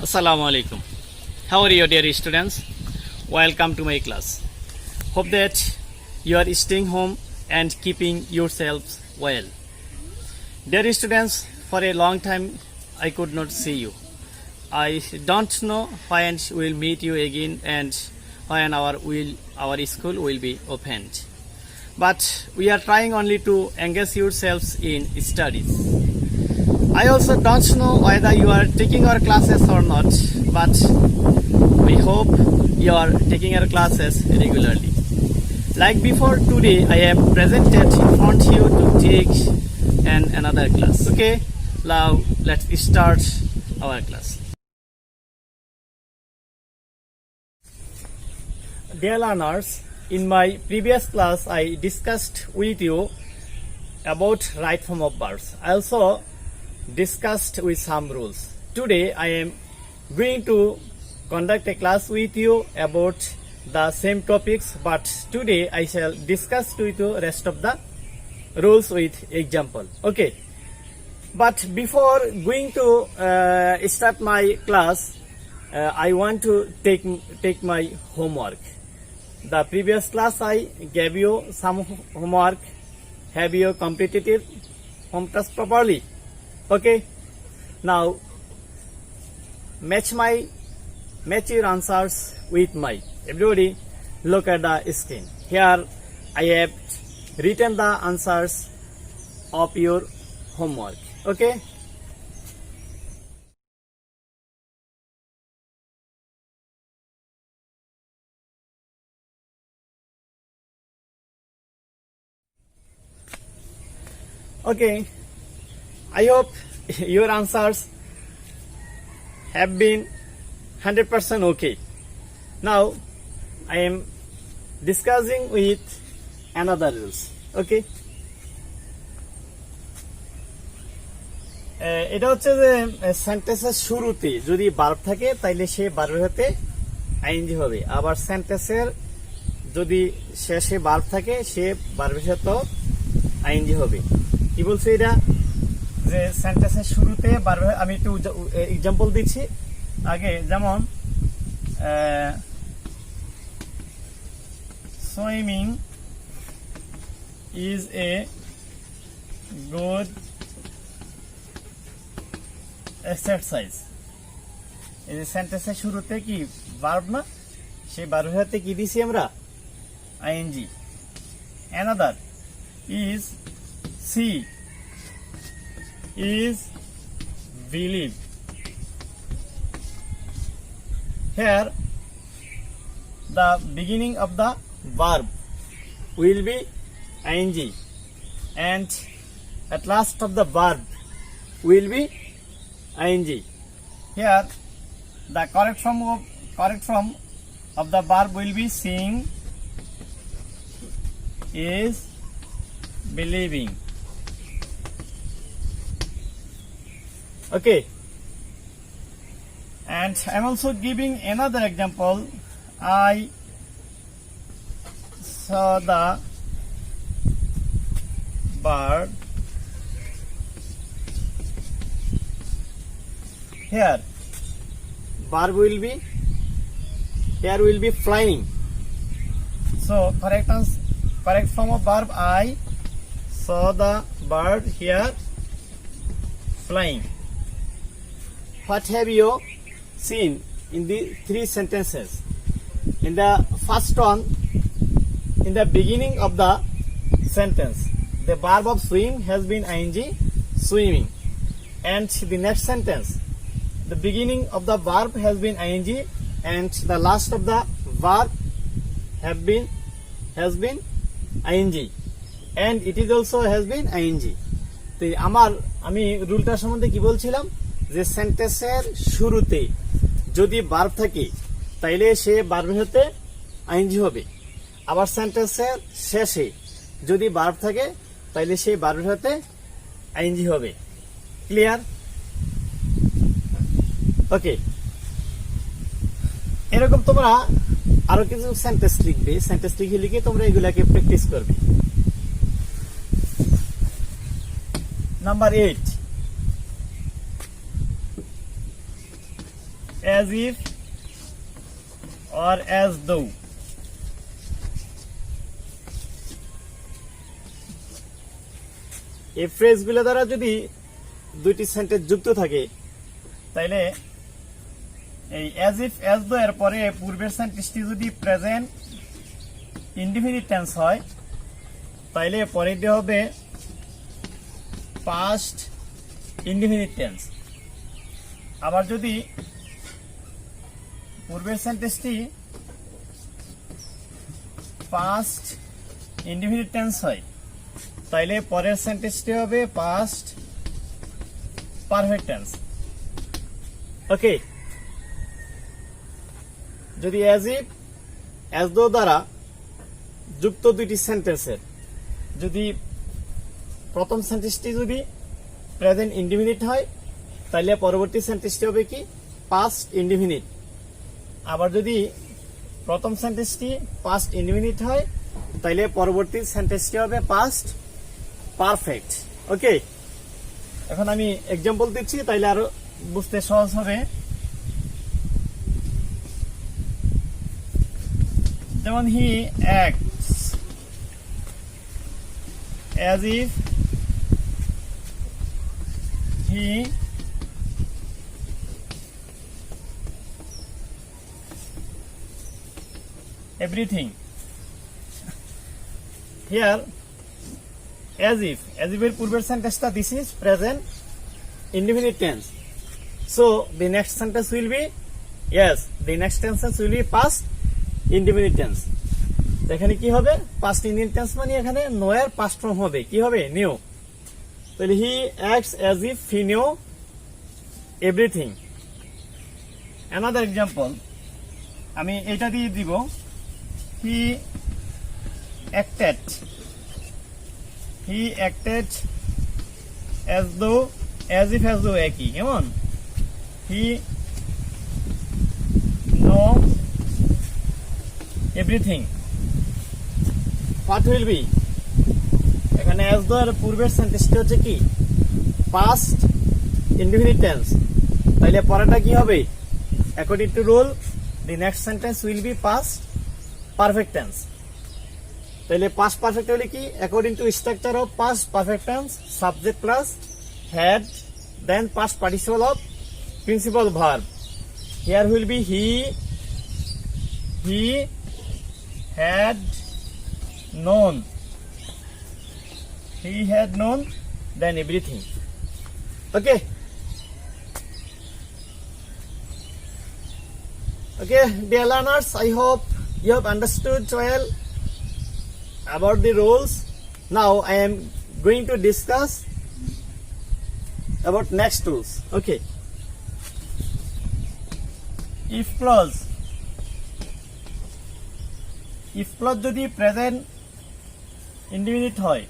Assalamu alaikum. How are you, dear students? Welcome to my class. Hope that you are staying home and keeping yourselves well. Dear students, for a long time I could not see you. I don't know when we will meet you again and when our school will be opened. But we are trying only to engage yourselves in studies. I also don't know whether you are taking our classes or not, but we hope you are taking our classes regularly. Like before, today I am presented in front of you to take another class. Okay, now let's start our class. Dear learners, in my previous class I discussed with you about right form of verbs. I also discussed with some rules. Today I am going to conduct a class with you about the same topics, but today I shall discuss with you rest of the rules with example. Okay, but before going to start my class, I want to take my homework. The previous class I gave you some homework. Have you completed it home task properly? Okay, now match your answers with my. Everybody look at the screen. Here I have written the answers of your homework. Okay, okay, I hope your answers have been 100% okay. Now I am discussing with another rules. Okay, এটা হচ্ছে যে সেন্টেন্সের শুরুতে যদি verb থাকে তাইলে সে ভার্বের সাথে আইএনজি হবে, আবার সেন্টেন্সের যদি শেষে ভার্ব থাকে সে ভার্বের সাথেও আইএনজি হবে। কি বলছে এটা, যে সেন্টেন্সের শুরুতে ভার্ব, আমি একটু এক্সাম্পল দিচ্ছি আগে, যেমন swimming is a good exercise. এই যে সেন্টেন্সের শুরুতে কি ভার্ব না, সেই ভার্বের সাথে কি দিছি আমরা, ING. Another is C is believe. Here the beginning of the verb will be ing and at last of the verb will be ing. Here the correct form of the verb will be seeing, is believing. Okay, and I'm also giving another example. I saw the bird. Here verb will be, here will be flying. So correct form of verb, I saw the bird, here flying. What have you seen in the three sentences? In the first one, in the beginning of the sentence, the verb of swim has been ing, swimming. And the next sentence, the beginning of the verb has been ing and the last of the verb has been ing, and it is also has been ing. তো আমি রুলটার সম্বন্ধে কি বলছিলাম, যে সেন্টেন্সের শুরুতে যদি verb থাকে তাইলে সে ভার্বের সাথে আইএনজি হবে, আবার সেন্টেন্সের শেষে যদি ভার্ব থাকে তাইলে সেই ভার্বের সাথে আইএনজি হবে। ক্লিয়ার? ওকে, এরকম তোমরা আরো কিছু সেন্টেন্স লিখবে, সেন্টেন্স লিখে তোমরা এগুলাকে প্র্যাকটিস করবে। Number 8, as if or as though. এই ফ্রেজগুলো দ্বারা যদি দুইটি সেন্টেন্স যুক্ত থাকে তাইলে এই as if as though এর পরে পূর্বের সেন্টেন্সটি যদি প্রেজেন্ট ইনডিফিনিট টেন্স হয় তাইলে পরেরটি হবে পাস্ট ইনডিফিনিট টেন্স। আবার যদি পূর্বের সেন্টেন্সটি পাস্ট ইনডিফিনিট টেন্স হয় তাইলে পরের সেন্টেন্সটি হবে পাস্ট পারফেক্ট টেন্স। ওকে, যদি as if as though দ্বারা যুক্ত দুইটি সেন্টেন্সের যদি প্রথম সেন্টেন্সটি যদি প্রেজেন্ট ইনডিফিনিট হয় তাহলে পরবর্তী সেন্টেন্সটি হবে কি পাস্ট ইনডিফিনিট। আবার যদি প্রথম সেন্টেন্সটি পাস্ট ইনডিফিনিট হয় তাহলে পরবর্তী সেন্টেন্সটি হবে পাস্ট পারফেক্ট। ওকে, এখন আমি এক্সাম্পল দিচ্ছি তাইলে আরো বুঝতে সহজ হবে। যেমন হি acts as if he everything. Here as if এর পূর্বের সেন্টেন্সটা this is present indefinite tense, so the next sentence will be the next sentence will be past indefinite tense. এখানে কি হবে past indefinite tense মানে এখানে know এর past form হবে কি হবে knew। তাহলে he acts as if he knew everything. Another example আমি এটা দিয়ে দিব he acted as though as if একই কেমন he know everything. What will be এখানে as though এর পূর্বের সেন্টেন্সটি হচ্ছে কি past indefinite tense, তাহলে পরেরটা কি হবে according to rule the next sentence will be past perfect tense. তাহলে past perfect হলে কি according to structure of past perfect tense subject plus had then past participle of principal verb. Here will be he had known then everything. Okay, dear learners, I hope you have understood well about the rules. Now I am going to discuss about next rules. Okay, if clause যদি present indefinite হয়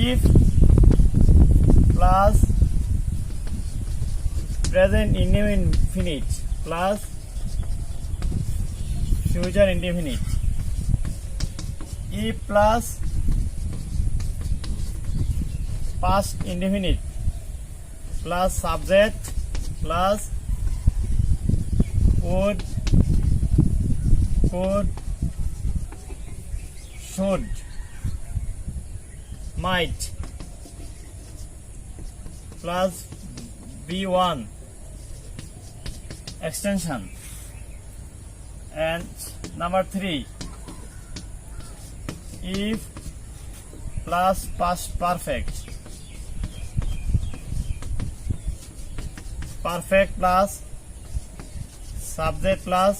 if plus present indefinite plus future indefinite, if plus past indefinite plus subject plus would could should might plus B1 extension, and number 3 if plus past perfect plus subject plus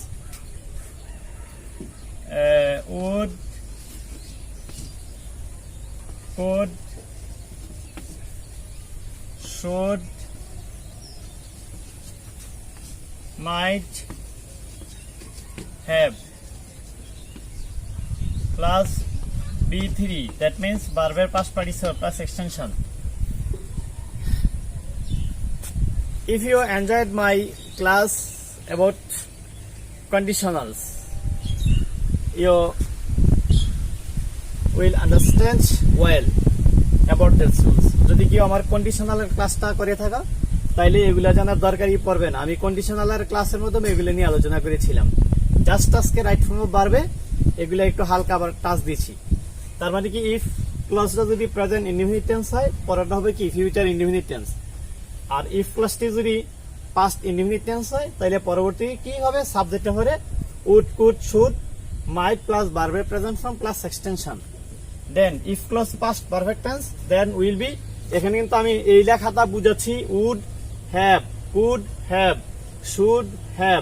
would could should might have plus B3, that means verb past participle plus extension. If you enjoyed my class about conditionals, you will understand well about these rules. যদি কেউ আমার কন্ডিশনালের ক্লাসটা করে থাকা তাইলে এগুলা জানার দরকারই পড়বে না। আমি কন্ডিশনালের ক্লাসের মাধ্যমে এগুলো নিয়ে আলোচনা করেছিলাম। জাস্ট আজকে রাইট ফর্ম অফ ভার্বে এগুলা একটু হালকা আবার টাচ দিচ্ছি। তার মানে কি ইফ ক্লজটা যদি প্রেজেন্ট ইনডিফিনিট টেন্স হয় পরেরটা হবে কি ফিউচার ইনডিফিনিট টেন্স, আর ইফ ক্লজটি যদি পাস্ট ইনডিফিনিট টেন্স হয় তাহলে পরবর্তী কি হবে সাবজেক্টে হবে would, could, should, might plus ভার্বের present form plus extension. Then if clause past perfect tense then will be, এখানে কিন্তু আমি এই লেখাটা বুঝাচ্ছি would have, could have, should have,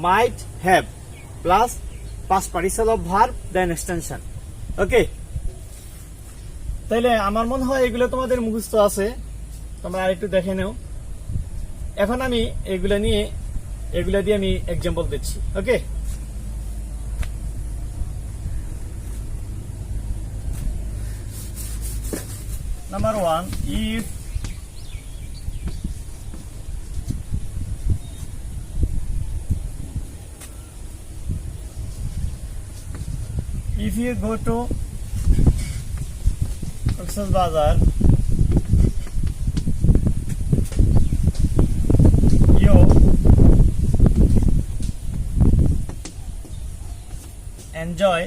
might have plus past participle of verb then extension. Okay, তাইলে আমার মনে হয় এগুলো তোমাদের মুখস্থ আছে, তোমরা আরেকটু দেখে নাও। এখন আমি এগুলা দিয়ে আমি এক্সাম্পল দিচ্ছি। ওকে, number 1, if you go to Oxford Bazaar, you enjoy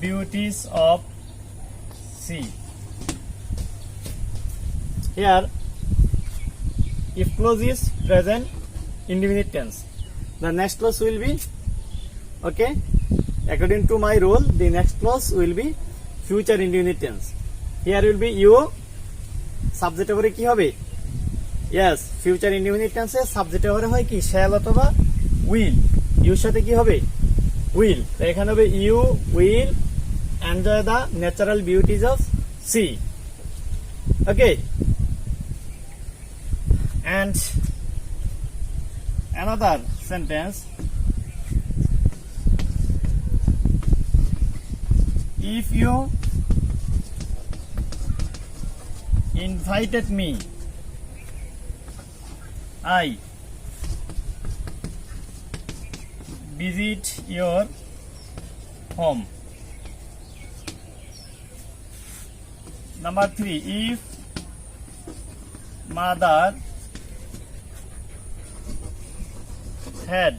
beauties of sea. Here, if clause is present indefinite tense, the next clause will be, okay, according to my rule, the next clause will be future indefinite tense. Here will be you, subject over কি হবে? Yes, future indefinite tense এ subject over হয় কি shall অথবা will, you সাথে কি হবে? Will. তো এখানে হবে you will enjoy the natural beauties of sea. Okay, and another sentence, if you invited me, I visit your home. Number 3, if mother had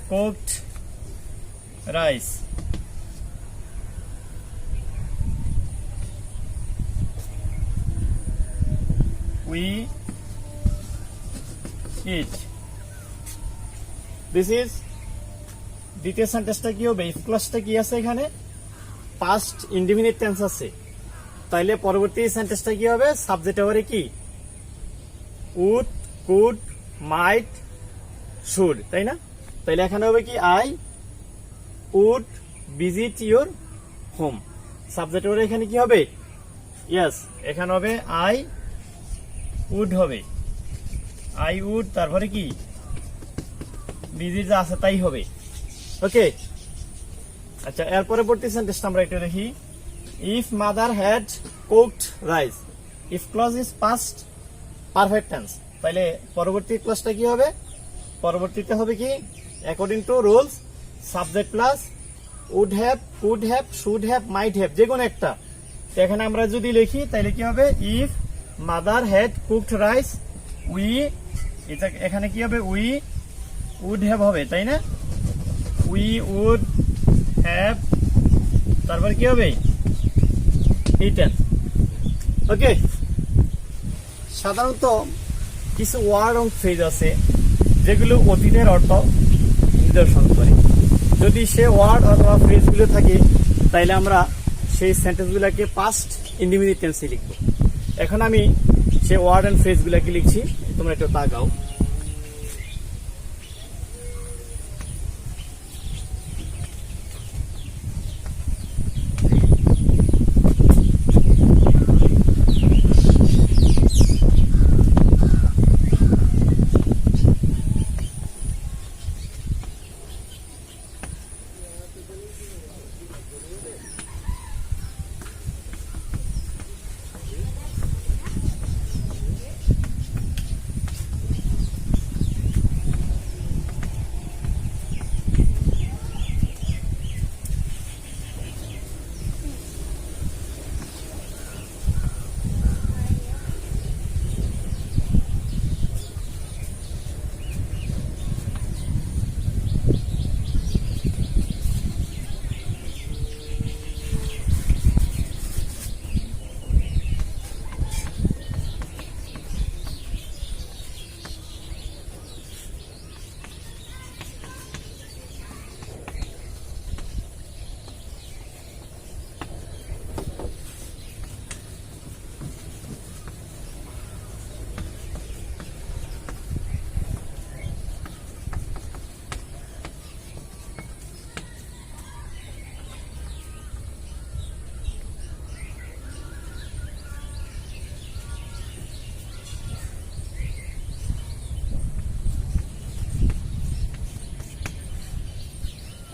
cooked rice, we eat. This is দ্বিতীয় সেন্টেন্সটা কি হবে? If ক্লজটা কি আছে এখানে? Past indefinite tense আছে, তাইলে পরবর্তী সেন্টেন্সটা কি হবে? সাবজেক্ট হবে কি উড, কুড, মাইট, শুড, তাই না? তাইলে এখানে হবে কি I would visit your home. Subject হবে এখানে কি হবে? ইয়েস, এখানে হবে আই উড হবে, আই উড, তারপরে কি ভিজিট যা আছে তাই হবে। ওকে, আচ্ছা, এর পরবর্তী সেন্টেন্সটা আমরা একটু দেখি। If mother had cooked rice, if clause is past perfect tense, তাহলে পরবর্তী ক্লজটা কি হবে? পরবর্তীতে হবে কি according to rules subject plus would have, could have, should have, might have, যে কোনো একটা। এখানে আমরা যদি লিখি তাহলে কি হবে? If mother had cooked rice, we, এটা এখানে কি হবে? উই উড হ্যাভ হবে, তাই না? উই উড হ্যাভ, তারপর কি হবে? ইটেন। ওকে, সাধারণত কিছু ওয়ার্ড এবং ফ্রেজ আছে যেগুলো অতীতের অর্থ নিদর্শন করে। যদি সে ওয়ার্ড অথবা ফ্রেজগুলো থাকে তাইলে আমরা সেই সেন্টেন্সগুলোকে পাস্ট ইনডিফিনিট টেন্সে লিখব। এখন আমি সেই ওয়ার্ড এন্ড ফ্রেজগুলোকে লিখছি, তোমরা একটু তাকাও।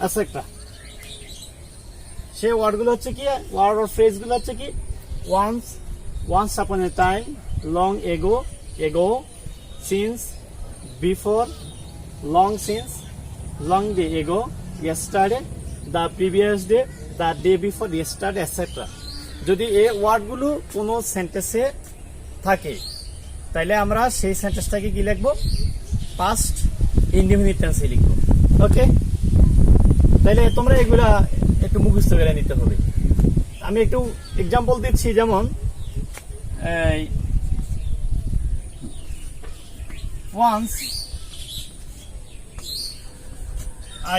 এটসেট্রা। সেই ওয়ার্ডগুলো হচ্ছে কি, ওয়ার্ড অর ফ্রেজগুলো হচ্ছে কি, once upon a time, long ago, since, before, long since, long day ago, yesterday, the previous day, the day before yesterday, etc. যদি এই ওয়ার্ডগুলো কোনো সেন্টেন্সে থাকে তাহলে আমরা সেই সেন্টেন্সটাকে কি লিখবো, পাস্ট ইনডিফিনিট টেন্সে লিখবো। ওকে, তাহলে তোমরা এগুলা একটু মুখস্থ করে নিতে হবে। আমি একটু এক্সাম্পল দিচ্ছি, যেমন once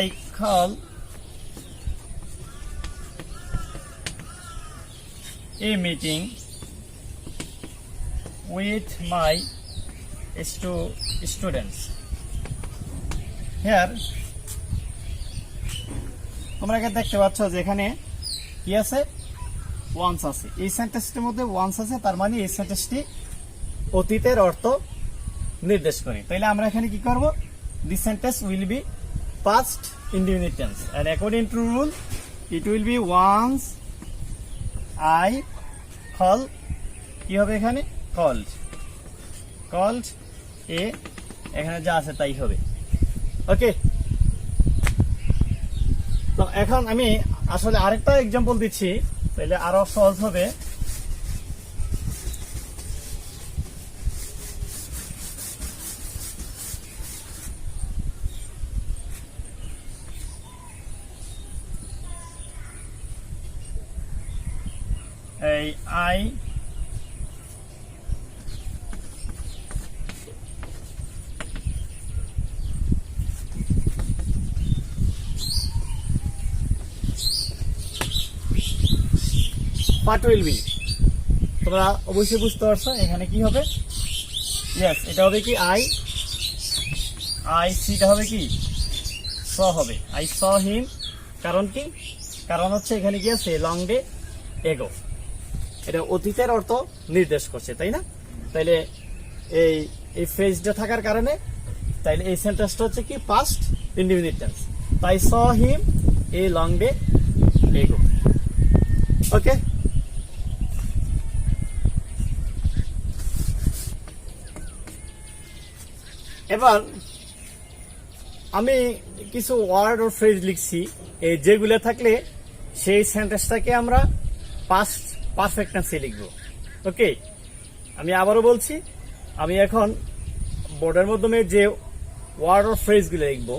I call a meeting with my students. Here তোমরা এখানে দেখতে পাচ্ছ যে এখানে কি আছে, ওয়ান্স আছে। এই সেন্টেন্সটির মধ্যে ওয়ান্স আছে, তার মানে এই সেন্টেন্সটি অতীতের অর্থ নির্দেশ করে। তাইলে আমরা এখানে কি করব, the sentence will be past indefinite tense, and according to rule it will be once I call, কি হবে এখানে, কল্ড এ, এখানে যা আছে তাই হবে। ওকে, তো এখন আমি আসলে আরেকটা এক্সাম্পল দিচ্ছি, তাহলে আরো সহজ হবে। এই আই What will be, তোমরা অবশ্যই বুঝতে পারছো এখানে কি হবে, ইয়েস, এটা হবে কি আই সিটা হবে কি স হবে, আই স হিম। কারণ কি, কারণ হচ্ছে এখানে কি আছে, লং ডে এগো, এটা অতীতের অর্থ নির্দেশ করছে, তাই না? তাইলে এই ফ্রেজটা থাকার কারণে তাইলে এই সেন্টেন্সটা হচ্ছে কি পাস্ট ইনডিফিনিট টেন্স। তাই স হিম এ লং ডে এগো। ওকে, এবার আমি কিছু ওয়ার্ড ও ফ্রেজ লিখছি, এই যেগুলো থাকলে সেই সেন্টেন্সটাকে আমরা পাস্ট পারফেক্ট টেন্সে লিখব। ওকে, আমি আবারও বলছি, আমি এখন বোর্ডের মাধ্যমে যে ওয়ার্ড ও ফ্রেজগুলো লিখবো,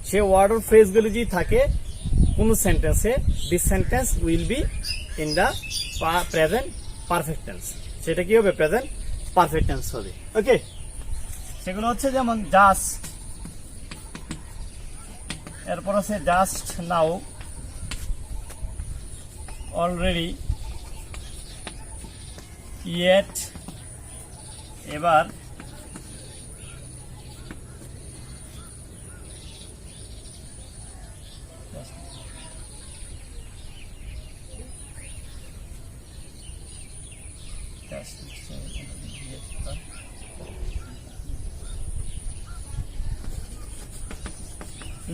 সেই ওয়ার্ড ও ফ্রেজগুলো যদি থাকে কোন সেন্টেন্সে, this sentence will be in the present perfect tense, সেটা কি হবে, প্রেজেন্ট পারফেক্ট টেন্স হবে। ওকে, সেগুলো হচ্ছে যেমন জাস্ট, এরপর আছে জাস্ট নাও, অলরেডি, ইয়েট, এবার,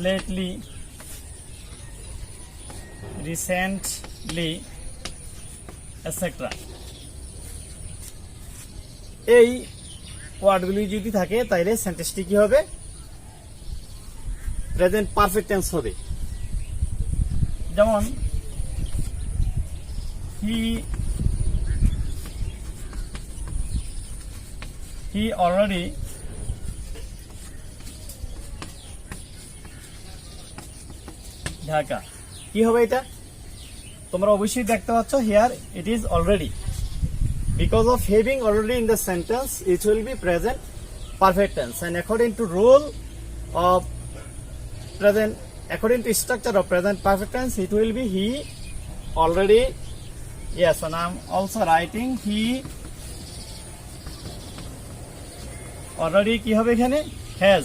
lately, recently, etc. এই ওয়ার্ডগুলি যদি থাকে তাইলে সেন্টেন্সটি কি হবে, প্রেজেন্ট পারফেক্ট টেন্স হবে। যেমন he already ঢাকা, কি হবে এটা, তোমরা অবশ্যই দেখতে পাচ্ছ, here it is already, because of having already in the sentence it will be present perfect tense, and according to rule of present, according to structure of present perfect tense, it will be he already, yes, and I'm also writing he already, কি হবে এখানে, has,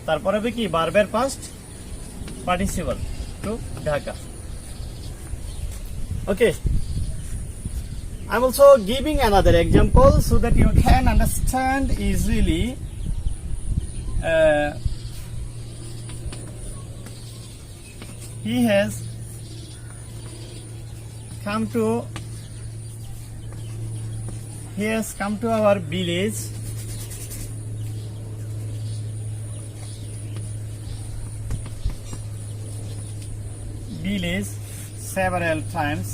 তারপরে হবে কি, ভার্বের past participle to Dhaka. Okay, I'm also giving another example so that you can understand easily he has come to our village several times.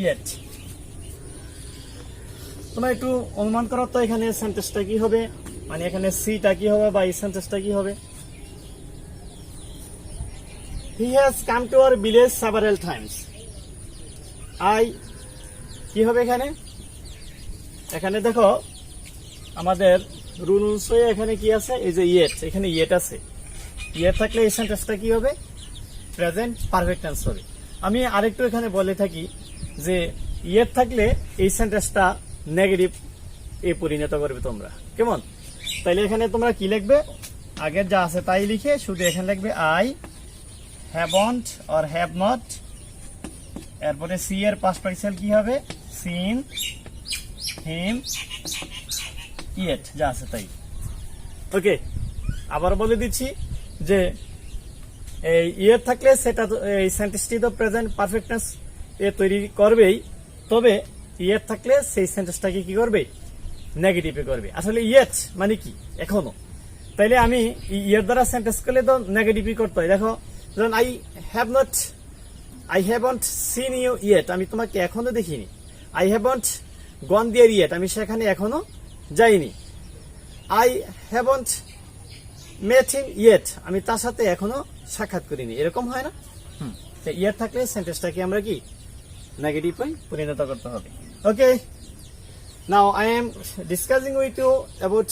Yet তোমরা একটু অনুমান করো তো এখানে সেন্টেন্সটা কি হবে, মানে এখানে সিটা কি হবে বা এই সেন্টেন্সটা কি হবে? He has come to our village several times. কি হবে এখানে? এখানে দেখো আমাদের রুল অনুযায়ী এখানে কি আছে, এই যে ইয়েট, এখানে ইয়েট আছে। ইয়েট থাকলে এই সেন্টেন্সটা কি হবে? প্রেজেন্ট পারফেক্ট টেন্স হবে। আমি আরেকটু এখানে বলে থাকি যে ইয়েট থাকলে এই সেন্টেন্সটা নেগেটিভ এ পরিণত করবে তোমরা, কেমন? তাইলে এখানে তোমরা কি লিখবে? আগের যা আছে তাই লিখে শুধু এখানে লিখবে I haven't or have not, এরপরে সি এর পাস্ট পার্টিসিপল কি হবে? সিন, হিম, ইয়েট, যা আছে তাই। ওকে, আবার বলে দিচ্ছি যে এই ইয়েট থাকলে সেটা এই সেন্টেন্সটি তো প্রেজেন্ট পারফেক্ট টেন্স এ তৈরি করবেই, তবে ইয়েট থাকলে সেই সেন্টেন্সটাকে কি করবে? নেগেটিভে করবে। আসলে ইয়েট মানে কি এখনো, তাইলে আমি ইয়ের দ্বারা সেন্টেন্স করলে তো নেগেটিভই করতে হয়। দেখো যেমন I haven't seen you yet, আমি তোমাকে এখনো দেখিনি। I haven't gone there yet, আমি সেখানে এখনো যাইনি। I haven't met him yet, আমি তার সাথে এখনো সাক্ষাৎ করিনি, এরকম হয় না? ইয়েট থাকলে সেন্টেন্সটাকে আমরা কি নেগেটিভে পরিণত করতে হবে। Okay, now I am discussing with you about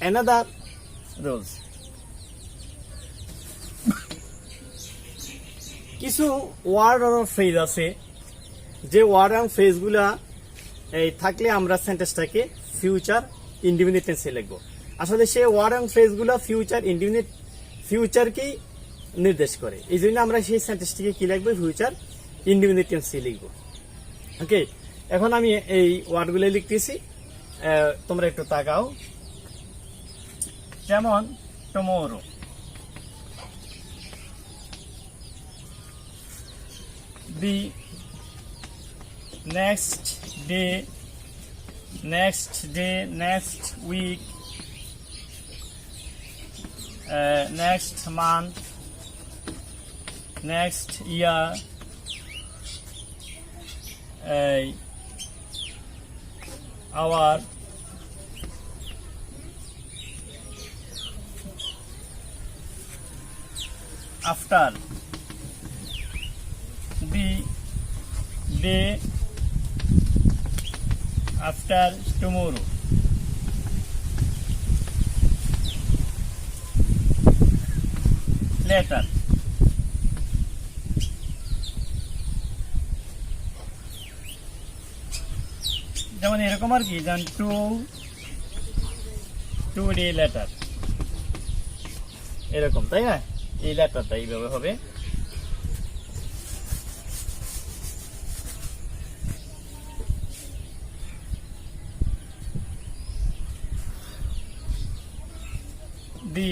another rules. কিছু ওয়ার্ড আর ফ্রেজ আছে, যে ওয়ার্ড এবং ফ্রেজগুলা এই থাকলে আমরা সেন্টেন্সটাকে ফিউচার ইনডিফিনিট টেন্সে লিখবো। আসলে সেই ওয়ার্ড এবং ফ্রেজগুলা ফিউচারকেই নির্দেশ করে, এই জন্য আমরা সেই সেন্টেন্সটিকে কি লিখবো? ফিউচার ইনডিফিনিট টেন্সে লিখবো। ওকে, এখন আমি এই ওয়ার্ডগুলো লিখতেছি, তোমরা একটু তাকাও। যেমন tomorrow, the next day, next week, next month, next year, hour, after, the day after tomorrow, later, যেমন এরকম আর কি, যেমন টু ডে লেটার, এরকম, তাই না? এই লেটারটা এইভাবে হবে। The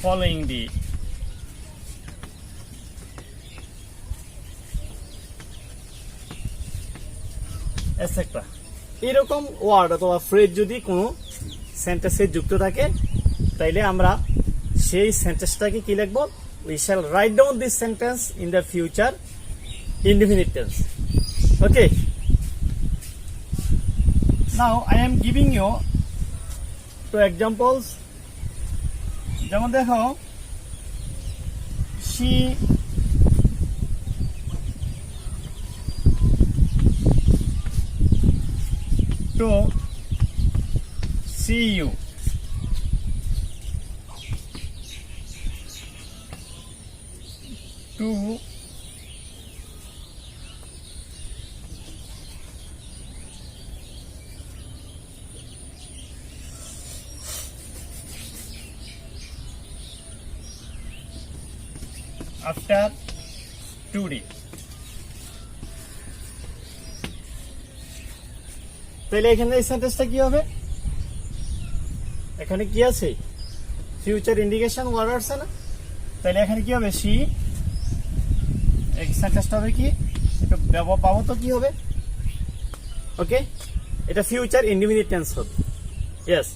following day, etcetera. এরকম ওয়ার্ড অথবা ফ্রেজ যদি কোনো সেন্টেন্সে যুক্ত থাকে, তাইলে আমরা সেই সেন্টেন্সটাকে কি লিখবো? We shall write down this sentence in the future indefinite tense. Okay. Now I am giving you two examples. যেমন দেখো, she to see you, to after today. তাহলে এখানে এই সেন্টেন্সটা কি হবে? এখানে কি আছে? ফিউচার ইন্ডিকেশন ওয়ার্ড আছে না? তাহলে এখানে কি হবে? সি এই সেন্টেন্সটা হবে কি? এটা পাবো তো কি হবে? ওকে, এটা ফিউচার ইনডিফিনিট টেন্স হবে। ইয়েস,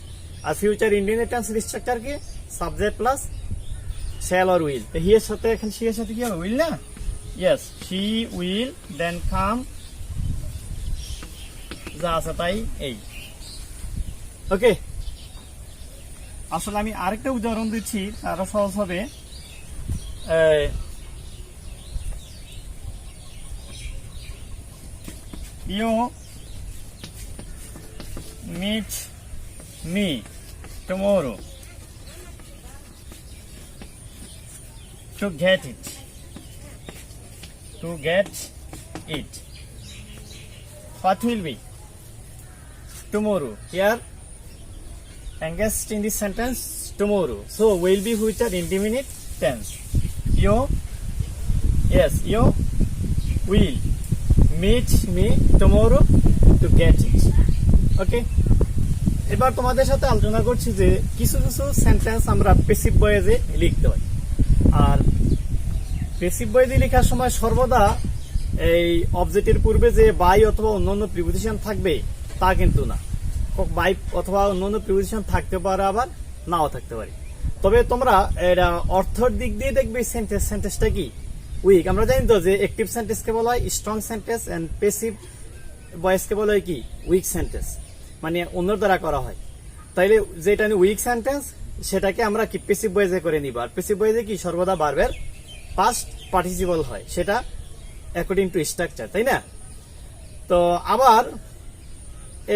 আর ফিউচার ইনডিফিনিট টেন্স স্ট্রাকচার কি? Subject plus shall or will. তো হি এর সাথে এখন সি এর সাথে কি হবে? উইল না? ইয়েস, শি উইল দেন কাম, যা আছে তাই এই। ওকে, আসলে আমি আরেকটা উদাহরণ দিচ্ছি, আরো সহজ হবে। You meet me tomorrow to get it. To get it. What will be? Tomorrow. Here, engaged in this sentence, tomorrow. So, will be future indefinite tense. You, yes, you will meet me tomorrow to get it. Okay? এবার তোমাদের সাথে আলোচনা করছি যে কিছু কিছু sentence আমরা passive ভয়েসে লিখতে হয়। আর প্যাসিভ ভয়েসে লেখার সময় সর্বদা এই অবজেক্টের পূর্বে যে বাই অথবা অন্যান্য প্রিপোজিশন থাকবে তা কিন্তু না। বাই অথবা অন্যান্য প্রিপোজিশন থাকতে পারে, আবার নাও থাকতে পারে। তবে তোমরা এটা অর্থের দিক দিয়ে দেখবে সেন্টেন্সটা কি উইক। আমরা জানি তো যে অ্যাক্টিভ সেন্টেন্সকে বলা হয় স্ট্রং সেন্টেন্স এন্ড প্যাসিভ ভয়েসকে বলা হয় কি উইক সেন্টেন্স, মানে অন্যের দ্বারা করা হয়। তাইলে যেটা উইক সেন্টেন্স সেটাকে আমরা কি প্যাসিভ ভয়েসে করে নিব। আর প্যাসিভ ভয়েসে কি সর্বদা ভার্বের পাস্ট পার্টিসিপল হয়, সেটা অ্যাকর্ডিং টু স্ট্রাকচার, তাই না? তো আবার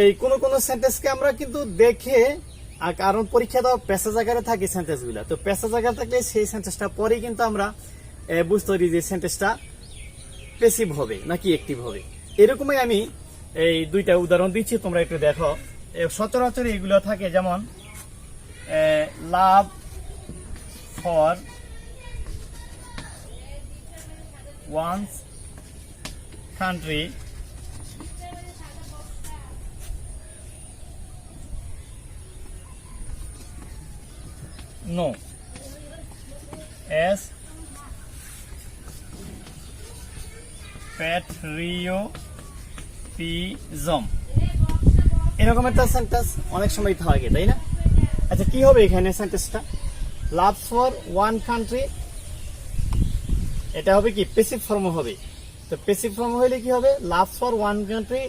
এই কোন কোন সেন্টেন্সকে আমরা কিন্তু দেখে, কারণ পরীক্ষা দেওয়া প্যাসেজ আকারে থাকে সেন্টেন্স গুলা, তো প্যাসেজ আকারে থাকলে সেই সেন্টেন্সটা পরে কিন্তু আমরা বুঝতে পারি যে সেন্টেন্সটা প্যাসিভ হবে নাকি অ্যাক্টিভ হবে। এরকমই আমি এই দুইটা উদাহরণ দিচ্ছি, তোমরা একটু দেখো। সচরাচর এগুলো থাকে, যেমন love for one's country known as patriotism, এরকম একটা সেন্টেন্স অনেক সময় থাকে, তাই না? আচ্ছা, কি হবে এখানে সেন্টেন্সটা? লাভ ফর ওয়ান কান্ট্রি, এটা হবে কি প্যাসিভ ফর্ম হবে। তো প্যাসিভ ফর্ম হইলে কি হবে? Love for one country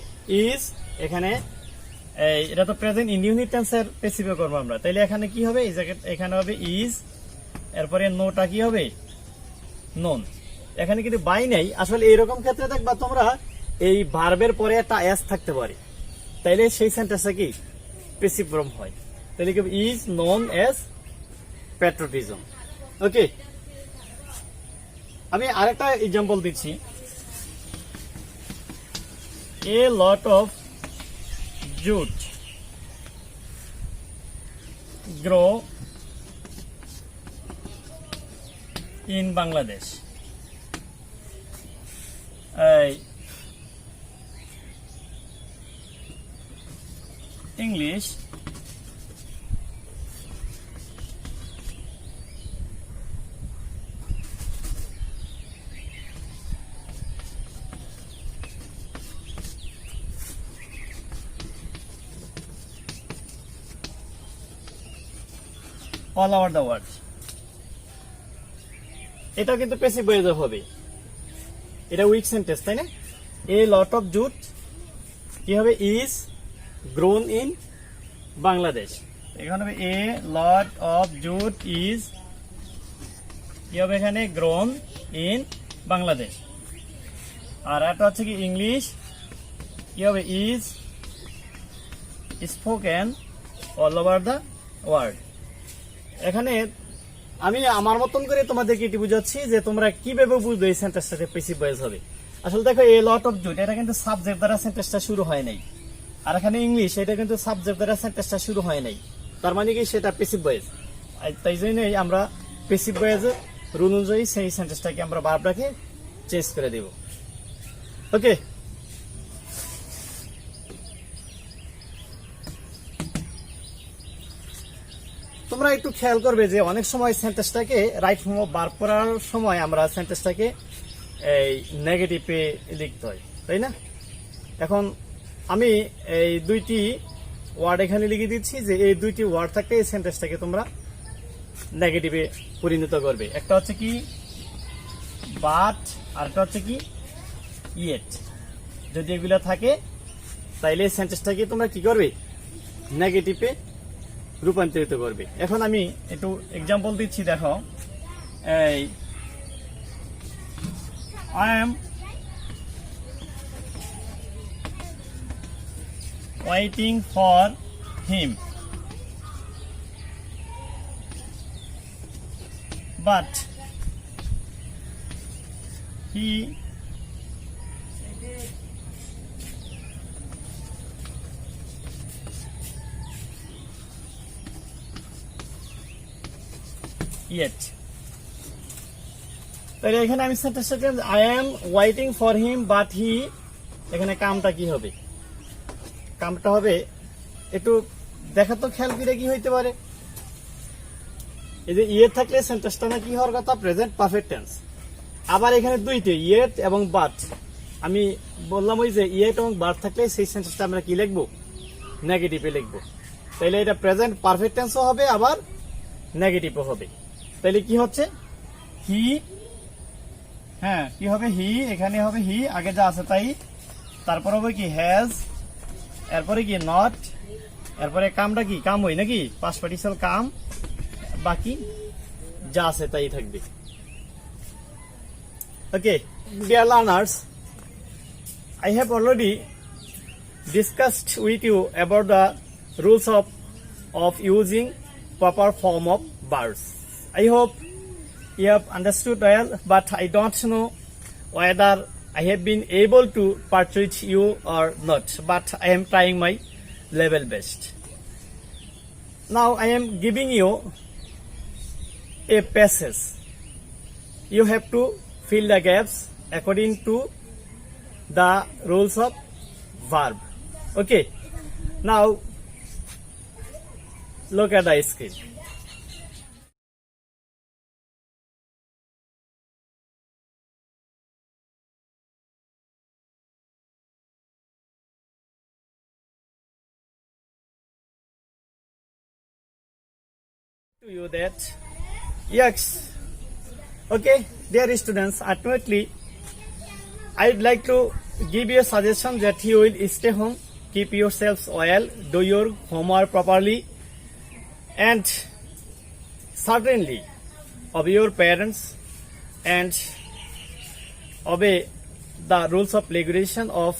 is, এখানে এটা তো প্রেজেন্ট ইনডিফিনিট টেন্সের প্যাসিভে করবো আমরা। তাইলে এখানে কি হবে? এই জায়গায় এখানে হবে ইজ, এরপরে নোটা কি হবে? নন। এখানে কিন্তু বাই নাই। আসলে এইরকম ক্ষেত্রে দেখবা তোমরা এই ভার্বের পরে একটা এস থাকতে পারে, তাইলে সেই সেন্টেন্সটা কি প্যাসিভ ফর্ম হয়। তাহলে কি is known as patriotism. Okay, আমি আরেকটা এক্সাম্পল দিচ্ছি। A lot of jute grow in Bangladesh. English, all over the world. এটা কিন্তু প্যাসিভ ভয়েসে হবে, এটা উইক সেন্টেন্স, তাই না? এ লট অফ জুট কি হবে? Is grown in Bangladesh. এখানে হবে এ লট অফ জুট ইজ কি হবে? এখানে গ্রোন ইন বাংলাদেশ। আর একটা হচ্ছে কি ইংলিশ, কি হবে? Is spoken all over the world. এখানে আমি আমার মতন করে তোমাদেরকে এটি বুঝাচ্ছি যে তোমরা কিভাবে বুঝবে এই সেন্টেন্সটাতে প্যাসিভ ভয়েস হবে। আসলে দেখো, এ লট অফ জুট, এটা কিন্তু সাবজেক্ট দ্বারা সেন্টেন্সটা শুরু হয় নাই। আর এখানে ইংলিশ, এটা কিন্তু সাবজেক্ট দ্বারা সেন্টেন্সটা শুরু হয় নাই, তার মানে কি সেটা প্যাসিভ ভয়েস। তাই জন্যই আমরা প্যাসিভ ভয়েস রুল অনুযায়ী সেই সেন্টেন্সটাকে আমরা ভার্বটাকে চেঞ্জ করে দেব। ওকে, তোমরা একটু খেয়াল করবে যে অনেক সময় সেন্টেন্সটাকে রাইট ফর্ম অফ ভার্ব করার সময় আমরা সেন্টেন্সটাকে এই নেগেটিভে লিখতে হয়, তাই না? এখন আমি এই দুইটি ওয়ার্ড এখানে লিখে দিচ্ছি যে এই দুইটি ওয়ার্ড থাকতে এই সেন্টেন্সটাকে তোমরা নেগেটিভে পরিণত করবে। একটা হচ্ছে কি বাট, আর একটা হচ্ছে কি ইয়েট। যদি এগুলো থাকে তাইলে এই সেন্টেন্সটাকে তোমরা কি করবে, নেগেটিভে রূপান্তরিত করবে। এখন আমি একটু এক্সাম্পল দিচ্ছি, দেখো এই I am waiting for him, but he yet. তাহলে এখানে আমি সেন্টেন্সটাকে I am waiting for him but he, এখানে কামটা কি হবে? কামটা হবে একটু দেখা তো, খেয়াল করে কি হইতে পারে, এই যে ইয়েট থাকলে সেন্টেন্সটা না কি হওয়ার কথা, প্রেজেন্ট পারফেক্ট টেন্স। আবার এখানে দুইটি ইয়েট এবং বাট, আমি বললাম ওই যে ইয়েট এবং বাট থাকলে সেই সেন্টেন্সটা আমরা কি লিখবো, নেগেটিভে লিখবো। তাইলে এটা প্রেজেন্ট পারফেক্ট টেন্সও হবে আবার নেগেটিভও হবে। তাইলে কি হচ্ছে, হি, হ্যাঁ কি হবে, হি, এখানে হবে হি, আগে যা আছে তাই, তারপর হবে কি হ্যাজ, এরপরে কি নট, এরপরে কামটা কি কাম হই নাকি, পাস্ট পার্টিসিপাল কাম, বাকি যা আছে তাই থাকবে। Okay dear learners, I have already discussed with you about the rules of using proper form of verbs. I hope you have understood well, but I don't know whether I have been able to persuade you or not, but I am trying my level best. Now I am giving you a passage. You have to fill the gaps according to the rules of verb. Okay, now look at the screen. To you that yes, okay dear students, ultimately I'd like to give you a suggestion that you will stay home, keep yourselves well, do your homework properly, and certainly obey your parents and obey the rules of regulation of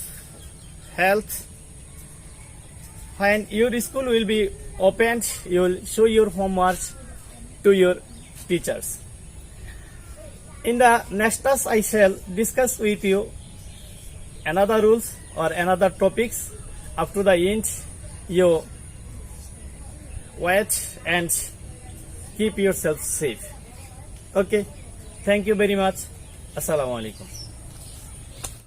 health. When your school will be opened, you will show your homework to your teachers. In the next class, I shall discuss with you another rules or another topics. Up to the end, you wait and keep yourself safe. Okay, thank you very much. Assalamu alaikum.